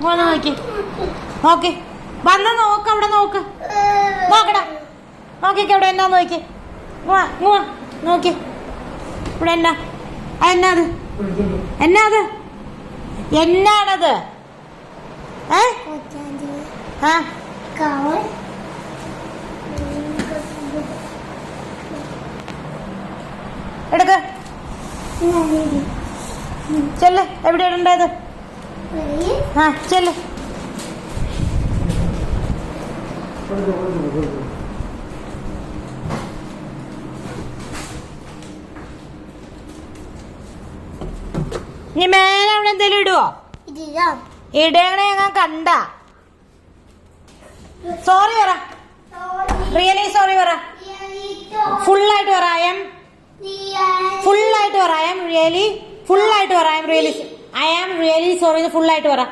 വന്ന് നോക്കി നോക്കി വന്ന് നോക്ക് അവിടെ നോക്ക് നോക്കടാ നോക്കിക്ക് അവിടെ എന്നാ നോക്കി നോക്കി ഇവിടെ എന്നാ എന്നാത് എന്നാത് എന്നാണത് എടുക്ക ചെല്ല് എവിടെ ഇടണ്ടത് ചെല്ല് നീ മേലെ അവിടെ എന്തെങ്കിലും ഇടുവോ ഇടണേ ഞാൻ കണ്ട സോറി പറ റിയലി സോറി പറ ഫുള്ളായിട്ട് പറ ഫുള്ളായിട്ട് പറ ഐ ആം റിയലി സോറി ഫുള്ളായിട്ട് പറ